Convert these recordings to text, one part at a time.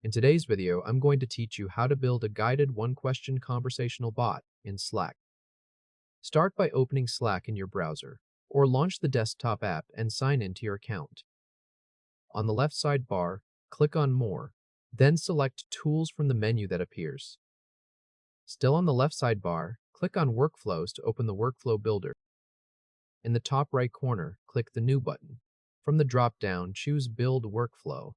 In today's video, I'm going to teach you how to build a guided one-question conversational bot in Slack. Start by opening Slack in your browser, or launch the desktop app and sign into your account. On the left sidebar, click on More, then select Tools from the menu that appears. Still on the left sidebar, click on Workflows to open the Workflow Builder. In the top right corner, click the New button. From the drop-down, choose Build Workflow.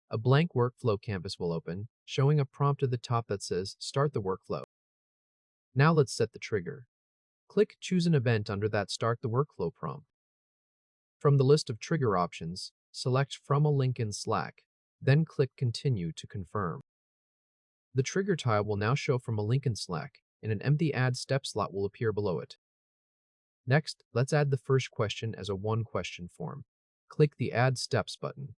A blank workflow canvas will open, showing a prompt at the top that says Start the workflow. Now let's set the trigger. Click Choose an event under that Start the workflow prompt. From the list of trigger options, select From a link in Slack, then click Continue to confirm. The trigger tile will now show from a link in Slack, and an empty Add Step slot will appear below it. Next, let's add the first question as a one-question form. Click the Add Steps button.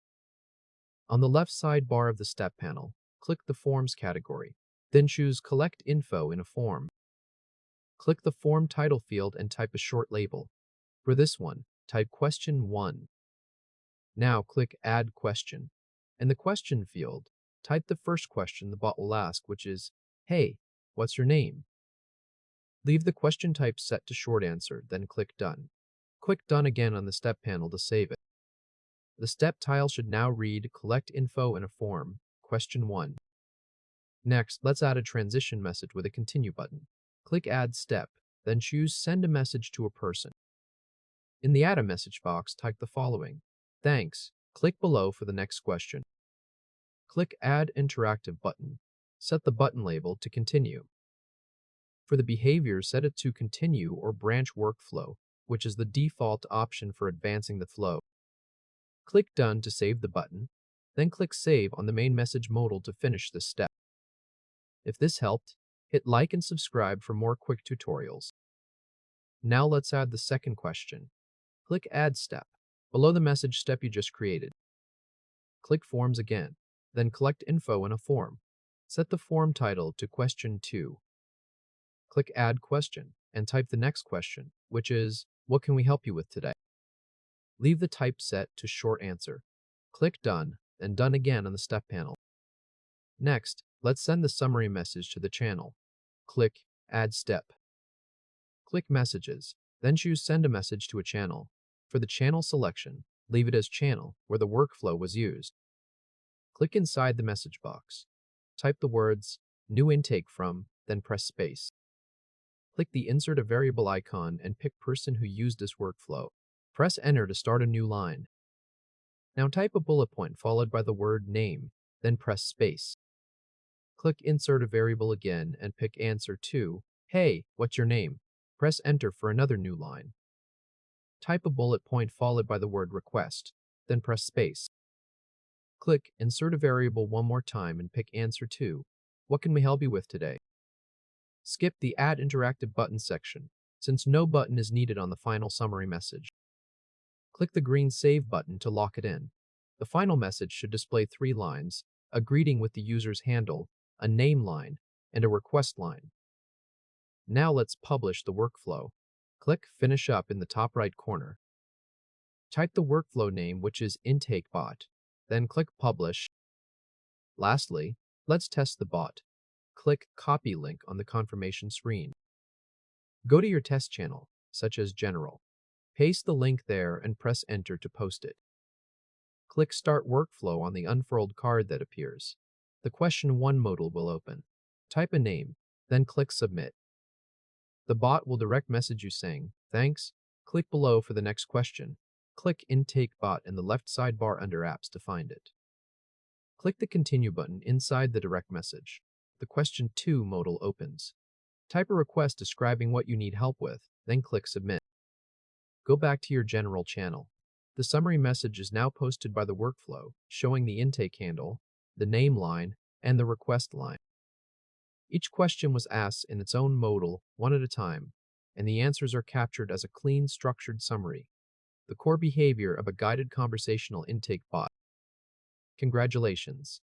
On the left sidebar of the Step panel, click the Forms category, then choose Collect Info in a Form. Click the Form title field and type a short label. For this one, type Question 1. Now click Add Question. In the Question field, type the first question the bot will ask, which is, Hey, what's your name? Leave the question type set to short answer, then click Done. Click Done again on the Step panel to save it. The Step tile should now read Collect Info in a Form, Question 1. Next, let's add a transition message with a Continue button. Click Add Step, then choose Send a message to a person. In the Add a Message box, type the following. Thanks. Click below for the next question. Click Add Interactive button. Set the button label to Continue. For the behavior, set it to Continue or Branch Workflow, which is the default option for advancing the flow. Click Done to save the button, then click Save on the main message modal to finish this step. If this helped, hit like and subscribe for more quick tutorials. Now let's add the second question. Click Add Step, below the message step you just created. Click Forms again, then Collect Info in a Form. Set the form title to Question 2. Click Add Question and type the next question, which is, What can we help you with today? Leave the type set to short answer. Click Done, then Done again on the Step panel. Next, let's send the summary message to the channel. Click Add Step. Click Messages, then choose Send a message to a channel. For the channel selection, leave it as Channel, where the workflow was used. Click inside the message box. Type the words New Intake From, then press Space. Click the Insert a Variable icon and pick Person who used this workflow. Press Enter to start a new line. Now type a bullet point followed by the word Name, then press Space. Click Insert a Variable again and pick Answer to, Hey, what's your name? Press Enter for another new line. Type a bullet point followed by the word Request, then press Space. Click Insert a Variable one more time and pick Answer to, What can we help you with today? Skip the Add Interactive button section, since no button is needed on the final summary message. Click the green Save button to lock it in. The final message should display 3 lines, a greeting with the user's handle, a name line, and a request line. Now let's publish the workflow. Click Finish Up in the top right corner. Type the workflow name, which is Intake Bot, then click Publish. Lastly, let's test the bot. Click Copy link on the confirmation screen. Go to your test channel, such as General. Paste the link there and press Enter to post it. Click Start Workflow on the unfurled card that appears. The Question 1 modal will open. Type a name, then click Submit. The bot will direct message you saying, Thanks. Click below for the next question. Click Intake Bot in the left sidebar under Apps to find it. Click the Continue button inside the direct message. The Question 2 modal opens. Type a request describing what you need help with, then click Submit. Go back to your General channel. The summary message is now posted by the workflow, showing the intake handle, the name line, and the request line. Each question was asked in its own modal, one at a time, and the answers are captured as a clean, structured summary. The core behavior of a guided conversational intake bot. Congratulations!